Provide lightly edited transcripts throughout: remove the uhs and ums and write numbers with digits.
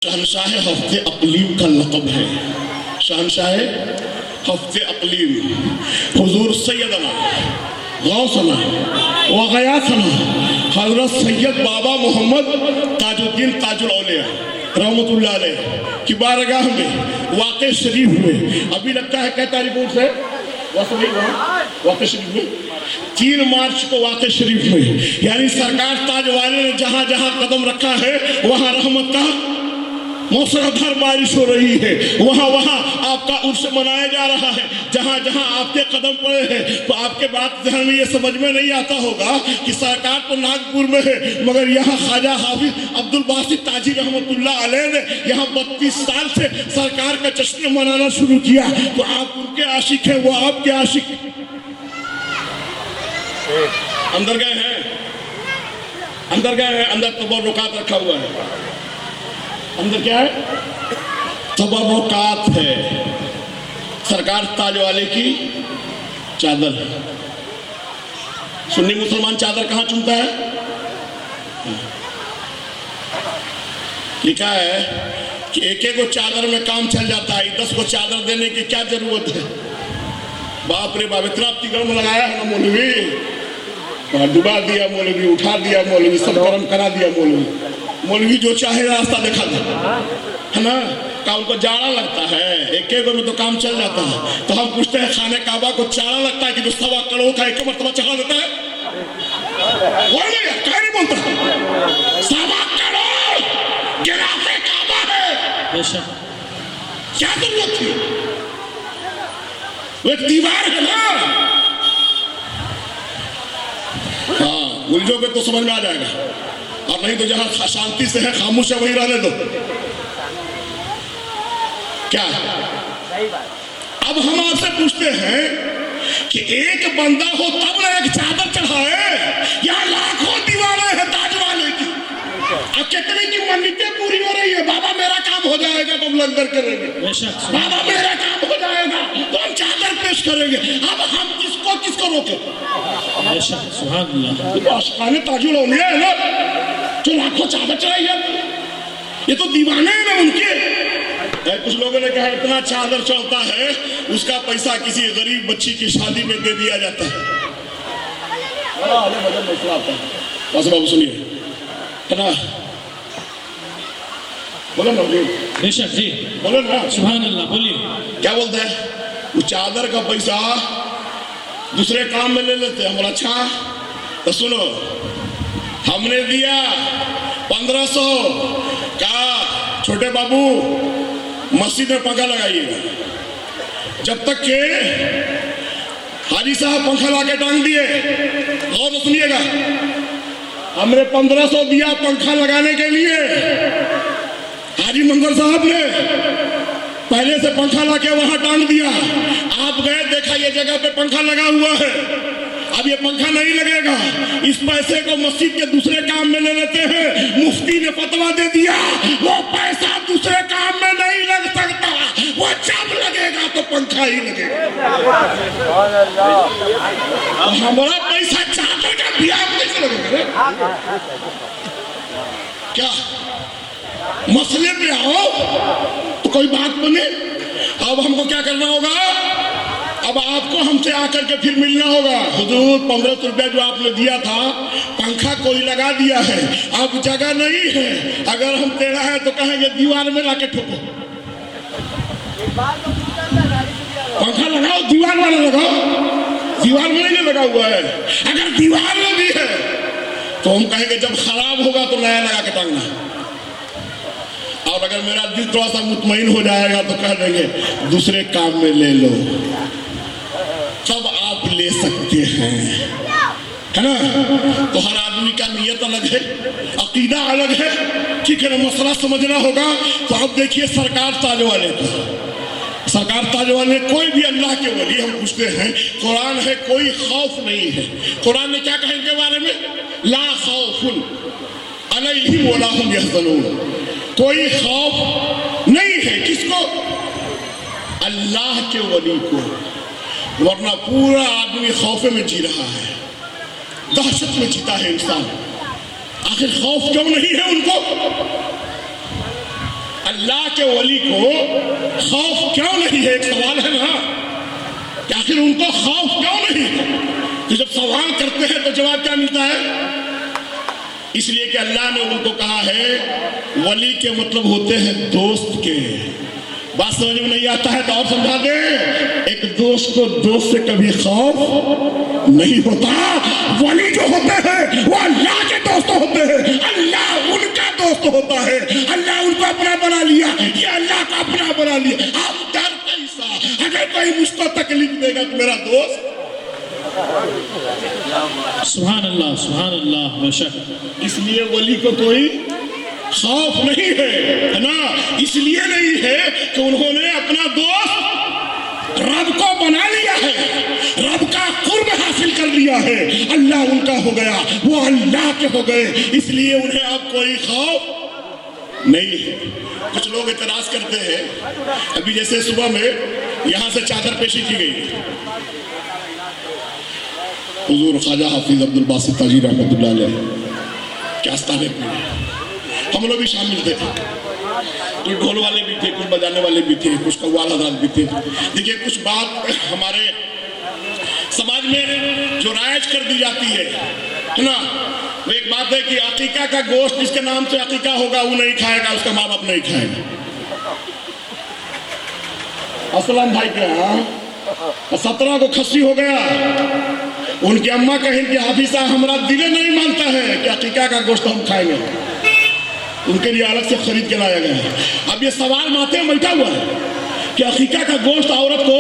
شہنشاہ ہفتے اقلیم کا لقب ہے. شہنشاہ ہفتے اقلیم حضور سیدنا غوثنا وغیاثنا حضرت سید بابا محمد تاج الدین تاج الاولیاء رحمت اللہ علیہ کی بارگاہ میں واقع شریف میں ابھی لگتا ہے کیا تاریخ سے واقع شریف میں 3 مارچ کو واقع شریف میں یعنی سرکار تاج والے نے جہاں جہاں قدم رکھا ہے وہاں رحمت کا موسلادھار بارش ہو رہی ہے. وہاں آپ کا عرس منایا جا رہا ہے. جہاں جہاں آپ کے قدم پڑے ہیں تو آپ کے بات ذہن میں یہ سمجھ میں نہیں آتا ہوگا کہ سرکار تو ناگپور میں ہے مگر یہاں خواجہ حافظ عبد الباسط تاجی رحمت اللہ علیہ نے یہاں 32 سال سے سرکار کا جشن منانا شروع کیا. تو آپ ان کے عاشق ہیں, وہ آپ کے عاشق اندر گئے ہیں اندر تبرکات رکھا ہوا ہے. اندر کیا ہے؟ تبرکات ہے. سرکار تاج والے کی چادر ہے. سنی مسلمان چادر کہاں چنتا ہے؟ لکھا ہے کہ ایک کو چادر میں کام چل جاتا ہے, 10 کو چادر دینے کی کیا ضرورت ہے؟ باپ رے باپ, اتنا گرم لگایا ہے نا مولوی, ڈبا دیا مولوی, اٹھا دیا مولوی, سب گرم کرا دیا مولوی جو چاہے راستہ دکھا دیا ہے نا. کام کو جاڑا لگتا ہے, ایک میں تو کام چل جاتا ہے. تو ہم پوچھتے ہیں خانہ کعبہ کو چاڑا لگتا ہے کہ جو 1.25 کروڑ کا 1 مرتبہ چڑھا دیتا ہے؟ وہ نہیں بولتا 1.25 کروڑ غلاف کعبہ ہے. کیا ضرورت تھی؟ وہ ایک دیوار ہے نا. ہاں الجھو گے تو سمجھ میں آ جائے گا, اور نہیں تو جہاں شانتی سے ہے خاموش ہے وہی رہنے دو. کیا اب ہم آپ سے پوچھتے ہیں کہ ایک بندہ ہو تب نہ ایک چادر چڑھائے, یا لاکھوں دیواریں ہیں تاج والے کی, اب کتنی کی منتیں پوری ہو رہی ہے. بابا میرا کام ہو جائے گا تو ہم لنگر کریں گے, بابا میرا کام ہو جائے گا تو ہم چادر پیش کریں گے. اب ہم کس کو روکے؟ تو عاشقان تاج الاولیاء ہے نا جو لاکھوں چادر چڑھائی ہے, یہ تو دیوانے ہیں نا ان کے. کچھ لوگوں نے کہا اتنا چادر چڑھتا ہے اس کا پیسہ کسی غریب بچی کی شادی میں دے دیا جاتا ہے. بابو سنیے ہے نا, بولو نا بے شک جی, بولو نا سبحان اللہ, بولیے. کیا بولتا ہے؟ وہ چادر کا پیسہ دوسرے کام میں لے لیتے ہیں. ہم اچھا تو سنو, ہم نے دیا 1500, کہا چھوٹے بابو مسجد میں پنکھا لگائیے گا. جب تک کہ حاجی صاحب پنکھا لا کے ٹانگ دیے, غور سے سنیے گا, ہم نے 1500 دیا پنکھا لگانے کے لیے. حاجی منظر صاحب نے پہلے سے پنکھا لا کے وہاں ٹانگ دیا. آپ گئے, دیکھا یہ جگہ پہ پنکھا لگا ہوا ہے, اب یہ پنکھا نہیں لگے گا. اس پیسے کو مسجد کے دوسرے کام میں لے لیتے ہیں. مفتی نے فتویٰ دے دیا وہ پیسہ دوسرے کام میں نہیں لگ سکتا, وہ جب لگے گا تو پنکھا ہی لگے گا. ہمارا پیسہ چادر کا بھی آپ کیسے لگے گا؟ کیا مسئلے پہ آؤ تو کوئی بات بنے. اب ہم کو کیا کرنا ہوگا؟ اب آپ کو ہم سے آ کر کے پھر ملنا ہوگا. حضور 1500 روپے جو آپ نے دیا تھا, پنکھا کوئی لگا دیا ہے, اب جگہ نہیں ہے. اگر ہم ٹیڑھا ہے تو کہیں گے دیوار میں لا کے ٹھوکو. پنکھا لگاؤ, دیوار والا لگاؤ. دیوار میں نہیں لگا ہوا ہے. اگر دیوار میں بھی ہے تو ہم کہیں گے جب خراب ہوگا تو نیا لگا کے ٹانگنا. اور اگر میرا دل تھوڑا سا مطمئن ہو جائے گا تو کہہ دیں گے دوسرے کام میں لے لو. سب آپ لے سکتے ہیں ہے نا. تو ہر آدمی کا نیت الگ ہے, عقیدہ الگ ہے, ٹھیک ہے نا. مسئلہ سمجھنا ہوگا. تو اب دیکھیے سرکار تاج والے کو, سرکار تاج والے کوئی بھی اللہ کے ولی, ہم پوچھتے ہیں قرآن ہے کوئی خوف نہیں ہے. قرآن نے کیا کہا ان کے بارے میں؟ لا خوف علیہم ولا ہم یحزنون. کوئی خوف نہیں ہے کس کو؟ اللہ کے ولی کو. ورنہ پورا آدمی خوف میں جی رہا ہے, دہشت میں جیتا ہے انسان. آخر خوف کیوں نہیں ہے ان کو؟ اللہ کے ولی کو خوف کیوں نہیں ہے؟ ایک سوال ہے نا کہ آخر ان کو خوف کیوں نہیں ہے؟ تو جب سوال کرتے ہیں تو جواب کیا ملتا ہے؟ اس لیے کہ اللہ نے ان کو کہا ہے ولی کے مطلب ہوتے ہیں دوست کے. بات سمجھ میں نہیں آتا ہے تو اور سمجھا دیں. ایک دوست کو دوست سے کبھی خوف نہیں ہوتا. ولی جو ہوتے ہیں وہ اللہ کے دوست ہوتے ہیں. اللہ ان کا دوست ہوتا ہے. اللہ ان کو اپنا بنا لیا. یہ اللہ کا اپنا بنا لیا. آپ ڈر کیسا؟ اگر کوئی مجھ کو تکلیف دے گا تو میرا دوست. سبحان اللہ سبحان اللہ. بے شک اس لیے ولی کو کوئی خوف نہیں ہے نا. اس لیے نہیں ہے کہ انہوں نے اپنا دوست رب کو بنا لیا ہے, رب کا قرب حاصل کر لیا ہے. اللہ ان کا ہو گیا, وہ اللہ کے ہو گئے, اس لیے انہیں اب کوئی خوف نہیں ہے. کچھ لوگ اعتراض کرتے ہیں. ابھی جیسے صبح میں یہاں سے چادر پیشی کی گئی, حضور خواجہ حافظ عبد الباسط تاجی رحمۃ اللہ علیہ کیا آستانے پہ ہم لوگ بھی شامل تھے. کچھ ڈھول والے بھی تھے, کچھ بجانے والے بھی تھے, کچھ قوال حضرات بھی تھے. دیکھیے کچھ بات ہمارے سماج میں جو رائج کر دی جاتی ہے نا, وہ ایک بات ہے کہ عقیقہ کا گوشت جس کے نام سے عقیقہ ہوگا وہ نہیں کھائے گا, اس کا ماں باپ نہیں کھائے گا. اسلم بھائی کے ہاں 17 کو کھسی ہو گیا, ان کی اماں کہیں کہ حافظ صاحب ہمارا دل نہیں مانتا ہے کہ عقیقہ کا گوشت ہم کھائیں گے. ان کے لیے الگ سے خرید کے لایا گیا ہے. اب یہ سوال ماتھے میں بیٹھا ہوا ہے کہ عقیقہ کا گوشت عورت کو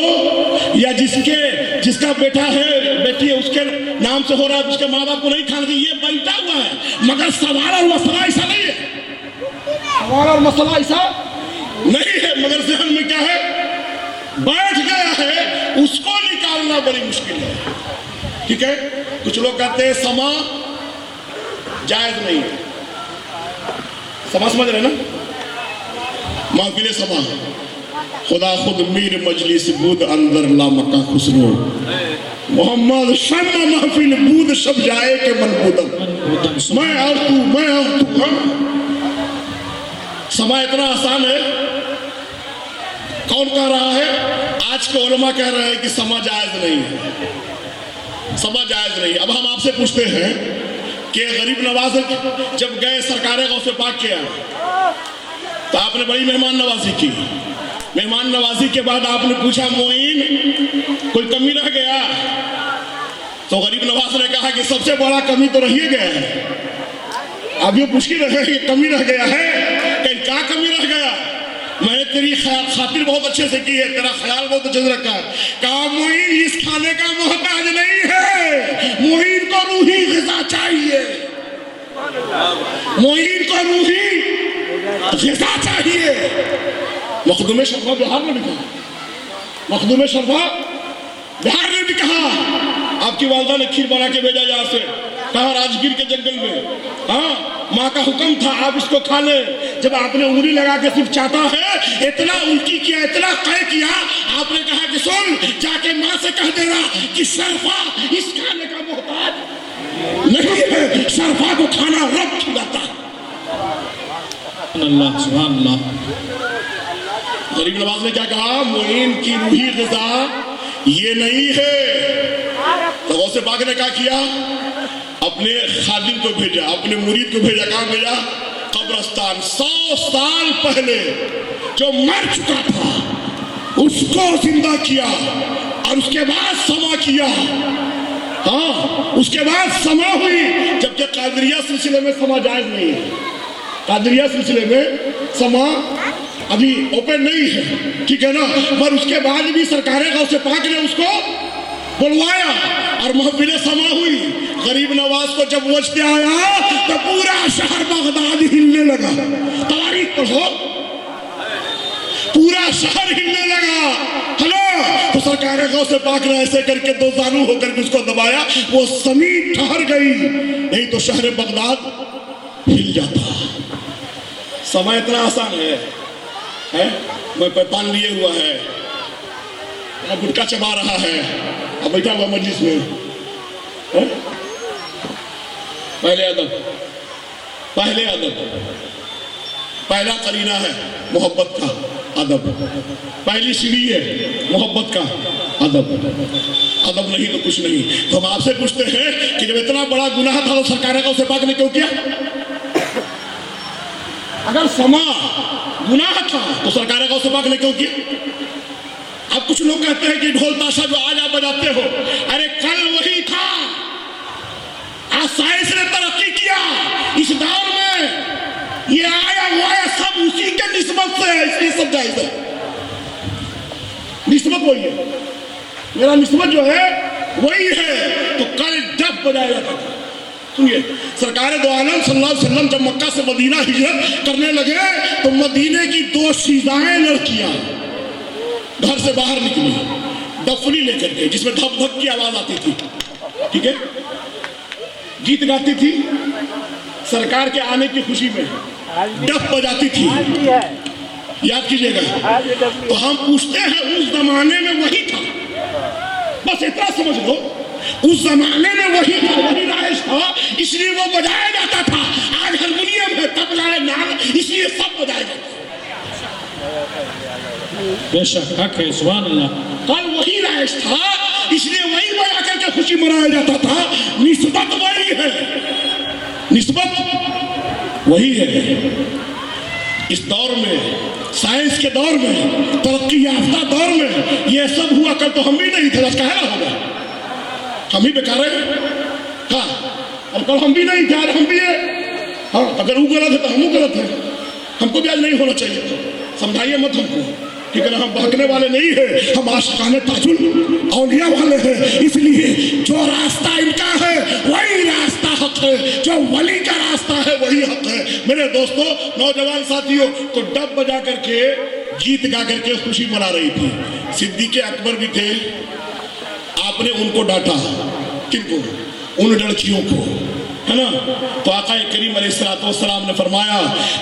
یا جس کا بیٹا ہے بیٹی ہے اس کے نام سے ہو رہا ہے, جس کے ماں باپ کو نہیں کھانا چاہیے, یہ بیٹھا ہوا ہے. مگر سوال اور مسئلہ ایسا نہیں ہے. سوال اور مسئلہ ایسا نہیں ہے, مگر ذہن میں کیا ہے بیٹھ گیا ہے, اس کو نکالنا بڑی مشکل ہے. ٹھیک ہے, کچھ لوگ کہتے ہیں سما جائز نہیں ہے. سما سمجھ رہے نا, محفل سما خدا خود میر مجلس بود اندر لامکہ خسرو محمد شمع محفل بود شب جائے کہ من بودم میں اور تو. سما اتنا آسان ہے. کون کہہ رہا ہے؟ آج کے علماء کہہ رہے ہیں کہ سما جائز نہیں ہے, سما جائز نہیں. اب ہم آپ سے پوچھتے ہیں کہ غریب نواز جب گئے سرکار غوث پاک کیا تو آپ نے بڑی مہمان نوازی کی. مہمان نوازی کے بعد آپ نے پوچھا معین کوئی کمی رہ گیا؟ تو غریب نواز نے کہا کہ سب سے بڑا کمی تو رہ گیا ہے. اب یہ پوچھ رہے کہ کمی رہ گیا ہے, کہ کیا کمی رہ گیا؟ میں نے تیری خاطر بہت اچھے سے کی ہے, تیرا خیال بہت اچھے سے رکھا ہے. کہا معین اس کھانے کا محتاج نہیں ہے, معین کو روحی غذا چاہیے, معین کو روحی غذا چاہیے. مخدوم شرفا بہار نے بھی کہا, مخدوم شرفا بہار نے بھی کہا. آپ کی والدہ نے کھیر بنا کے بھیجا یہاں سے, کہا راجگیر کے جنگل میں, ہاں ماں کا حکم تھا آپ اس کو کھا لیں. جب آپ نے انگلی لگا کے صرف چاہتا ہے, اتنا الٹی کیا, اتنا قے کیا, آپ نے کہا کہ سن جا کے ماں سے کہہ دینا کہ شرفا اس کھانے کا محتاج نہیں ہے, شرفا کو کھانا رب کھلاتا ہے. اللہ سبحان اللہ. غریب نواز نے کیا کہا؟ معین کی روحی غذا یہ نہیں ہے. تو غوث پاک نے کیا کیا؟ اپنے خادم کو بھیجا, اپنے مرید کو بھیجا. کہاں بھیجا؟ قبرستان. 100 سال پہلے جو مر چکا تھا اس کو زندہ کیا, اور اس کے بعد سما کیا. ہاں اس کے بعد سما ہوئی. جبکہ قادریہ سلسلے میں سما جائز نہیں ہے. قادریہ سلسلے میں سما ابھی اوپن نہیں ہے, ٹھیک ہے نا. پر اس کے بعد بھی سرکار غوث پاک نے اس کو بلوایا اور محفل سما ہوئی. غریب نواز کو جب وجد آیا تو پورا شہر بغداد ہلنے لگا. تاریخ پڑھو, پورا شہر ہلنے لگا. ہلو, تو سرکار غوث پاک نے ایسے کر کے 2 زانو ہو کر کے اس کو دبایا, وہ زمین ٹھہر گئی, نہیں تو شہر بغداد ہل جاتا. سما اتنا آسان ہے. میں پان لیے ہوا ہے, گٹکا چبا رہا ہے, اب بیٹھا ہوا مجلس میں. پہلے ادب پہلا قرینہ ہے محبت کا ادب، پہلی سیڑھی ہے محبت کا ادب، ادب نہیں تو کچھ نہیں۔ تو ہم آپ سے پوچھتے ہیں کہ جب اتنا بڑا گناہ تھا تو سرکار کا اسے پاک نے کیوں کیا؟ اگر سما گناہ تھا تو سرکار کا اسے پاک نے کیوں کیا؟ اب کچھ لوگ کہتے ہیں کہ ڈھول تاشا جو آج آپ بجاتے ہو، ارے کل وہی تھا، آج سائنس نے ترقی کیا، اس دور میں یہ آیا وہ آیا سب اسی کے نسبت سے ہے، اس لیے سب جائز ہے۔ نسبت وہی ہے، میرا نسبت جو ہے وہی ہے۔ تو کل ڈف بجایا جاتا تھا۔ سنیے، سرکار دو عالم صلی اللہ علیہ وسلم جب مکہ سے مدینہ ہجرت کرنے لگے تو مدینے کی 2 شیزائیں لڑکیاں گھر سے باہر نکلی ڈفلی لے کر کے، جس میں دھپ دھپ کی آواز آتی تھی، ٹھیک ہے، گیت گاتی تھی، سرکار کے آنے کی خوشی میں ڈف بجاتی تھی، یاد کیجئے گا۔ تو ہم پوچھتے ہیں اس زمانے میں وہی تھا، بس اتنا سمجھ لو، اس زمانے میں وہی تھا، وہی رائج تھا، اس لیے وہ بجایا جاتا تھا۔ آج ہرمونیم ہے، تبلا ہے، نال، اس لیے سب بجایا جاتا ہے۔ بے شک حق ہے، سبحان اللہ۔ کل وہی رائج تھا، اس لیے وہی بجا کر کے خوشی منایا جاتا تھا۔ نسبت وہی ہے، نسبت وہی ہے۔ اس دور میں، سائنس کے دور میں، ترقی یافتہ دور میں یہ سب ہوا، کل تو ہم بھی نہیں تھے، کہنا ہوگا ہم ہی بیکار ہیں۔ ہاں، اور کل ہم بھی نہیں تھے، آج ہم بھی ہیں۔ ہاں، اگر وہ غلط ہے تو ہم غلط ہیں، ہم کو بھی آج نہیں ہونا چاہیے۔ سمجھائیے مت ہم کو، کیونکہ ہم بھاگنے والے نہیں ہیں، ہم عاشقان تاج الاولیاء والے ہیں۔ اس لیے جو راستہ ان کا ہے وہی راستہ حق ہے، جو ولی کا راستہ ہے وہی حق ہے۔ میرے دوستو، نوجوان ساتھیوں، تو ڈب بجا کر کے گیت گا کر کے خوشی منا رہی تھی۔ صدیق اکبر بھی تھے، آپ نے ان کو ڈانٹا، کن کو؟ ان لڑکیوں کو، ہے نا؟ تو آقا کریم علیہ السلام نے فرمایا،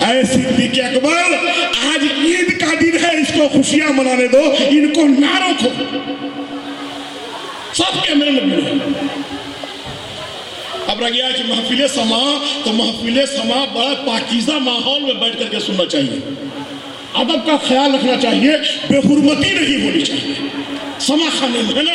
اے صدیق اکبر، آج عید کا دن ہے، اس کو خوشیاں منانے دو، ان کو نہ روکو۔ سب کے میرے نبی نے۔ اب رہ گیا کہ محفل سما، تو محفل سما بڑا پاکیزہ ماحول میں بیٹھ کر کے سننا چاہیے، ادب کا خیال رکھنا چاہیے، بے حرمتی نہیں ہونی چاہیے۔ سما خانے میں ہے نا،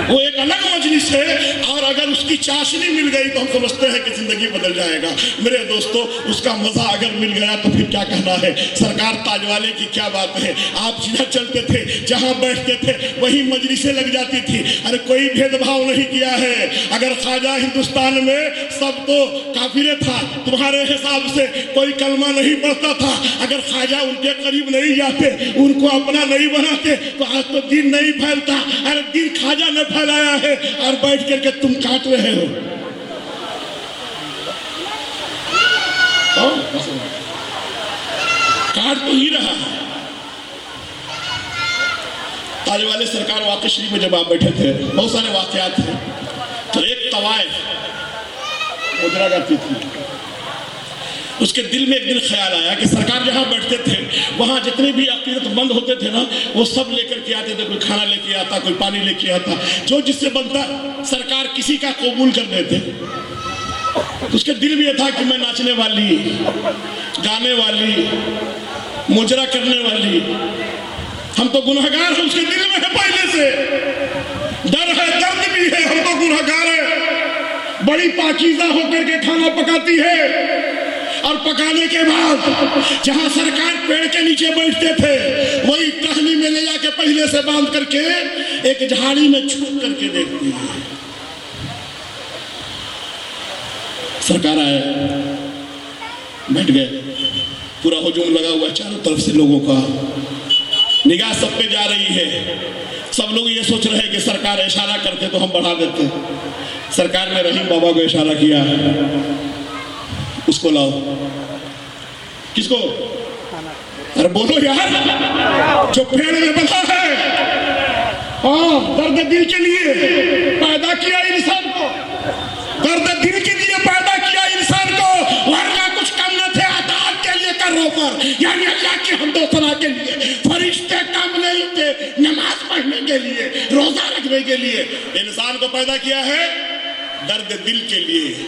وہ ایک الگ مجلس ہے، اور اگر اس کی چاشنی مل گئی تو ہم سمجھتے ہیں کہ زندگی بدل جائے گا۔ میرے دوستو، اس کا مزہ اگر مل گیا تو پھر کیا کہنا ہے۔ سرکار تاج والے کی کیا بات ہے، آپ جدھر چلتے تھے، جہاں بیٹھتے تھے، وہی مجلسیں لگ جاتی تھی۔ ارے کوئی بھید بھاؤ نہیں کیا ہے۔ اگر خواجہ ہندوستان میں سب تو کافر تھا، تمہارے حساب سے کوئی کلمہ نہیں پڑھتا تھا، اگر خواجہ ان کے قریب نہیں جاتے، ان کو اپنا نہیں بناتے، تو آج تو دین نہیں پھیلتا۔ ارے دین خواجہ نے پھیلایا ہے، اور بیٹھ کر کے تم کاٹ رہے ہو۔ کاٹ تو ہی رہا ہے۔ تاج والے سرکار واقع شریف میں جب آپ بیٹھے تھے، بہت سارے واقعات ہیں، تو ایک طوائف مجرا گاتی تھی، اس کے دل میں ایک دن خیال آیا کہ سرکار جہاں بیٹھتے تھے وہاں جتنے بھی عقیدت مند ہوتے تھے نا، وہ سب لے کر کے آتے تھے، کوئی کھانا لے کے آتا، کوئی پانی لے کے آتا، جو جس سے بنتا سرکار کسی کا قبول کر دیتے۔ اس کے دل میں یہ تھا کہ میں ناچنے والی، گانے والی، مجرا کرنے والی، ہم تو گنہگار ہیں، اس کے دل میں ہے پہلے سے ڈر ہے، درد بھی ہے، ہم تو گنہگار ہیں۔ بڑی پاکیزہ ہو کر کے کھانا پکاتی ہے، اور پکانے کے بعد جہاں سرکار پیڑ کے نیچے بیٹھتے تھے وہی ٹہنی میں لے جا کے پہلے سے باندھ کر کے ایک جھاڑی میں چھپ کر کے دیکھتی ہے۔ سرکار آئے، بیٹھ گئے، پورا ہجوم لگا ہوا ہے چاروں طرف سے لوگوں کا، نگاہ سب پہ جا رہی ہے، سب لوگ یہ سوچ رہے ہیں کہ سرکار اشارہ کرتے تو ہم بڑھا دیتے۔ سرکار نے رحیم بابا کو اشارہ کیا، اس کو لاؤ۔ کس کو؟ ارے بولو یار، جو پیڑ میں بندھا ہے، ہاں، درد دل کے لیے پیدا کیا انسان کو، درد دل کے لیے پیدا کیا انسان کو، ورنہ کچھ کم نہ تھے اطاعت کے لیے کرو پر، یعنی اللہ کی حمد و ثنا کے لیے۔ فرشتے کم نہیں تھے نماز پڑھنے کے لیے، روزہ رکھنے کے لیے۔ انسان کو پیدا کیا ہے درد دل کے لیے۔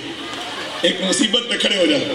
ایک مصیبت پہ کھڑے ہو جاؤ،